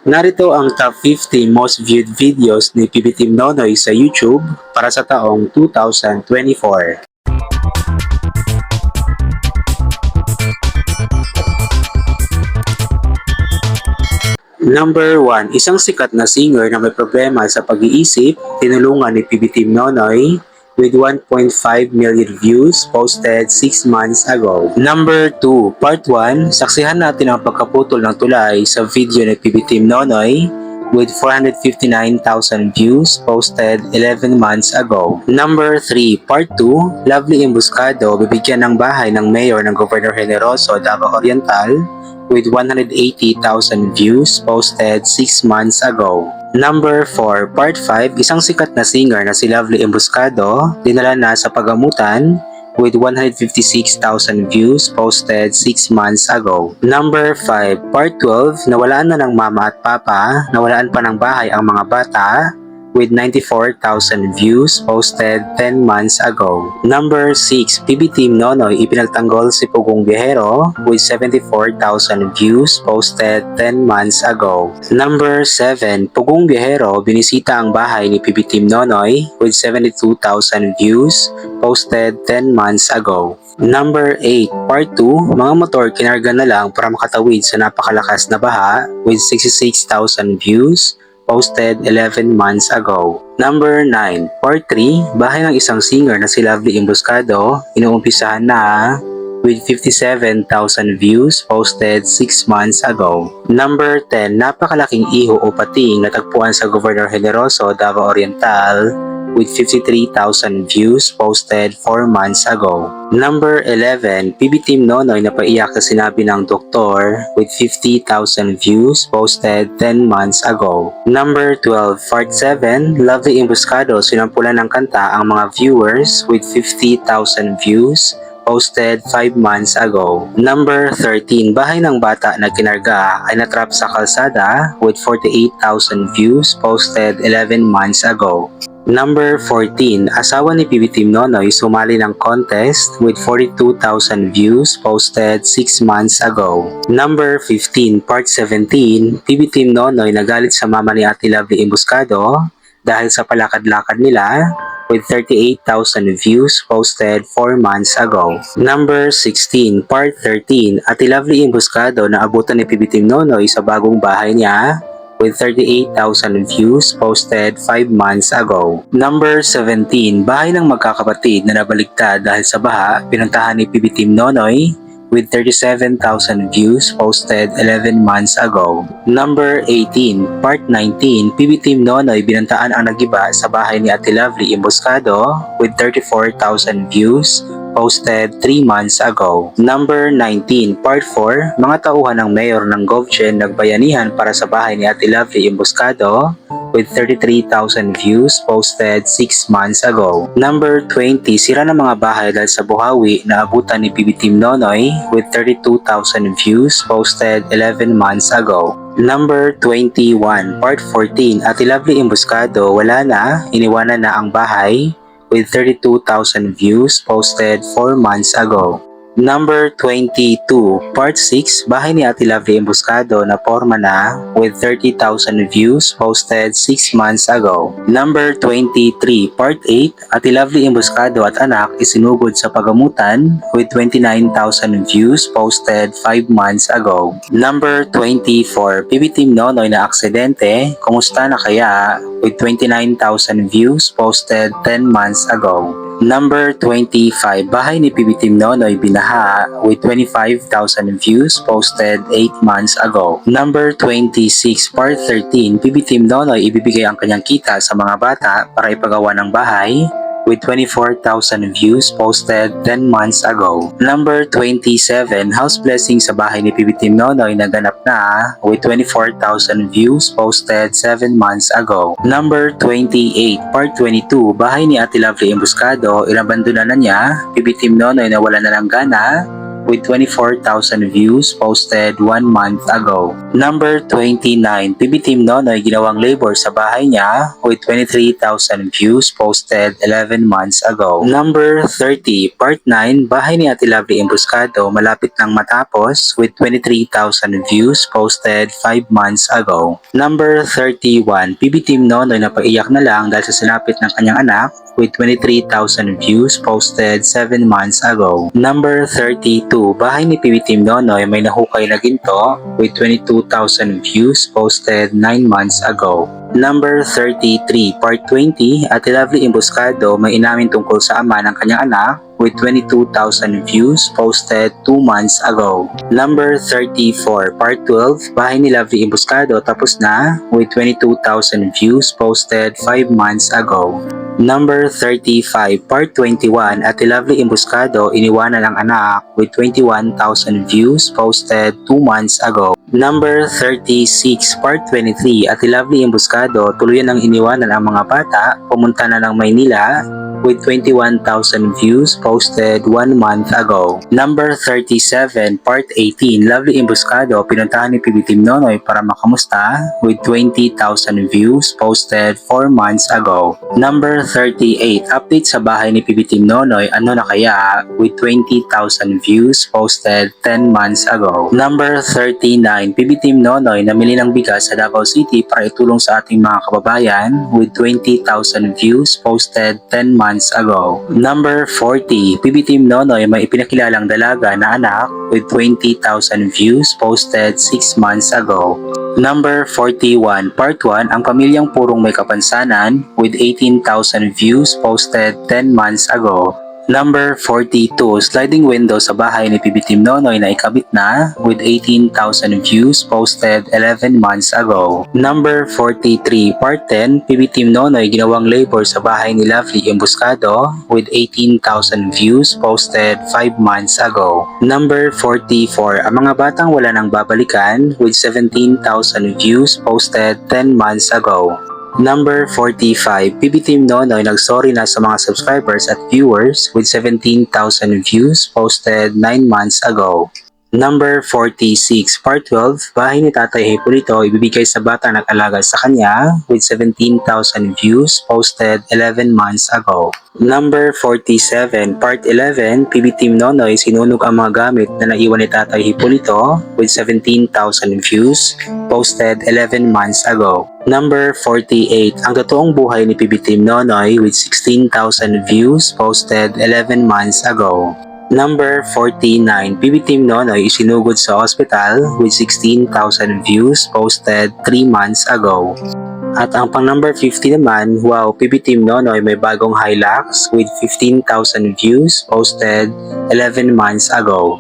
Narito ang top 50 most viewed videos ni PB Team Nonoy sa YouTube para sa taong 2024. Number 1, isang sikat na singer na may problema sa pag-iisip, tinulungan ni PB Team Nonoy with 1.5 million views posted 6 months ago. Number 2, Part 1, saksihan natin ang pagkaputol ng tulay sa video ni PB Team Nonoy with 459,000 views posted 11 months ago. Number 3, Part 2, Lovely Embuscado bibigyan ng bahay ng mayor ng Governor Generoso, Davao Oriental with 180,000 views posted 6 months ago. Number 4, Part 5, isang sikat na singer na si Lovely Embuscado dinala na sa pagamutan with 156,000 views posted 6 months ago. Number 5, Part 12, nawalaan na ng mama at papa, nawalaan pa ng bahay ang mga bata with 94,000 views posted 10 months ago. Number 6, PB Team Nonoy ipinagtanggol si Pugong Biyahero with 74,000 views posted 10 months ago. Number 7, Pugong Biyahero binisita ang bahay ni PB Team Nonoy with 72,000 views posted 10 months ago. Number 8, Part 2, mga motor kinarga na lang para makatawid sa napakalakas na baha with 66,000 views posted 11 months ago. Number 9, Part 3, bahay ng isang singer na si Lovely Embuscado, inuumpisahan na with 57,000 views posted 6 months ago. Number 10, napakalaking iho o pating natagpuan sa Governor Generoso, Davao Oriental with 53,000 views posted 4 months ago. Number 11, PB Team Nonoy na paiyak sa sinabi ng doktor with 50,000 views posted 10 months ago. Number 12, Part 7, Lovely Embuscado sinampulan ng kanta ang mga viewers with 50,000 views posted 5 months ago. Number 13, bahay ng bata na kinarga ay natrap sa kalsada with 48,000 views posted 11 months ago. Number 14, asawa ni PB Team Nonoy sumali ng contest with 42,000 views posted 6 months ago. Number 15, Part 17, PB Team Nonoy nagalit sa mama ni Ate Lovely Embuscado dahil sa palakad-lakad nila with 38,000 views posted 4 months ago. Number 16, Part 13, Ate Lovely Embuscado na abutan ni PB Team Nonoy sa bagong bahay niya with 38,000 views posted 5 months ago. Number 17, bahay ng magkakapatid na nabaligtad dahil sa baha, pinuntahan ni PB Team Nonoy with 37,000 views posted 11 months ago. Number 18, Part 19, PB Team Nonoy binantaan ang nagiba sa bahay ni Ate Lovely Embuscado with 34,000 views posted 3 months ago. Number 19, Part 4, mga tauhan ng mayor ng GovGen nagbayanihan para sa bahay ni Ate Lovely Embuscado with 33,000 views posted 6 months ago. Number 20, sira ng mga bahay dahil sa buhawi na abutan ni PB Team Nonoy with 32,000 views posted 11 months ago. Number 21, Part 14, Ate Lovely Embuscado wala na, iniwanan na ang bahay with 32,000 views posted 4 months ago. Number 22, Part 6, bahay ni Ate Lovely Embuscado na porma na with 30,000 views posted 6 months ago. Number 23, Part 8, Ate Lovely Embuscado at anak isinugod sa pagamutan with 29,000 views posted 5 months ago. Number 24, PB Team Nonoy na aksidente, kumusta na kaya with 29,000 views posted 10 months ago. Number 25, bahay ni PB Team Nonoy binaha with 25,000 views posted 8 months ago. Number 26, Part 13, PB Team Nonoy ibibigay ang kanyang kita sa mga bata para ipagawa ng bahay with 24,000 views posted 10 months ago. Number 27, house blessing sa bahay ni PB Team Nonoy naganap na with 24,000 views posted 7 months ago. Number 28, Part 22, bahay ni Ate Lovely Embuscado, inabandona na niya, PB Team Nonoy na wala na lang gana with 24,000 views posted 1 month ago. Number 29, PB Team Nonoy ginawang labor sa bahay niya with 23,000 views posted 11 months ago. Number 30, Part 9, bahay ni Ate Lovely Embuscado malapit nang matapos with 23,000 views posted 5 months ago. Number 31, PB Team Nonoy na paiyak na lang dahil sa sinapit ng kanyang anak with 23,000 views posted 7 months ago. Number 32, bahay ni PB Team Nonoy may nahukay na ginto with 22,000 views posted 9 months ago. Number 33, Part 20, Ate Lovely Embuscado may inamin tungkol sa ama ng kanyang anak with 22,000 views posted 2 months ago. Number 34, Part 12, bahay ni Lovely Embuscado tapos na with 22,000 views posted 5 months ago. Number 35, Part 21, Ate Lovely Embuscado iniwanan ng anak with 21,000 views posted 2 months ago. Number 36, Part 23, Ate Lovely Embuscado tuluyan ng iniwanan ang mga bata, pumunta na ng Maynila with 21,000 views posted 1 month ago. Number 37, Part 18, Lovely Embuscado pinuntahan ni PB Team Nonoy para makamusta with 20,000 views posted 4 months ago. Number 38, update sa bahay ni PB Team Nonoy ano na kaya with 20,000 views posted 10 months ago. Number 39, PB Team Nonoy namili ng bigas sa Davao City para itulong sa ating mga kababayan with 20,000 views posted 10 months ago. Number 40, PB Team Nonoy may ipinakilalang dalaga na anak with 20,000 views posted 6 months ago. Number 41, Part 1, ang pamilyang purong may kapansanan with 18,000 views posted 10 months ago. Number 42, sliding window sa bahay ni PB Team Nonoy na ikabit na with 18,000 views posted 11 months ago. Number 43, Part 10, PB Team Nonoy ginawang labor sa bahay ni Lovely Embuscado with 18,000 views posted 5 months ago. Number 44, ang mga batang wala nang babalikan with 17,000 views posted 10 months ago. Number 45, PB Team Nonoy nagsorry na sa mga subscribers at viewers with 17,000 views posted 9 months ago. Number 46, Part 12, bahay ni Tatay Hipolito ibibigay sa bata nag-alaga sa kanya with 17,000 views posted 11 months ago. Number 47, Part 11, PB Team Nonoy sinunog ang mga gamit na naiwan ni Tatay Hipolito with 17,000 views posted 11 months ago. Number 48, ang totoong buhay ni PB Team Nonoy with 16,000 views posted 11 months ago. Number 49, PB Team Nonoy isinugod sa ospital with 16,000 views posted 3 months ago. At ang pang number 50 naman, wow, PB Team Nonoy may bagong Hilux with 15,000 views posted 11 months ago.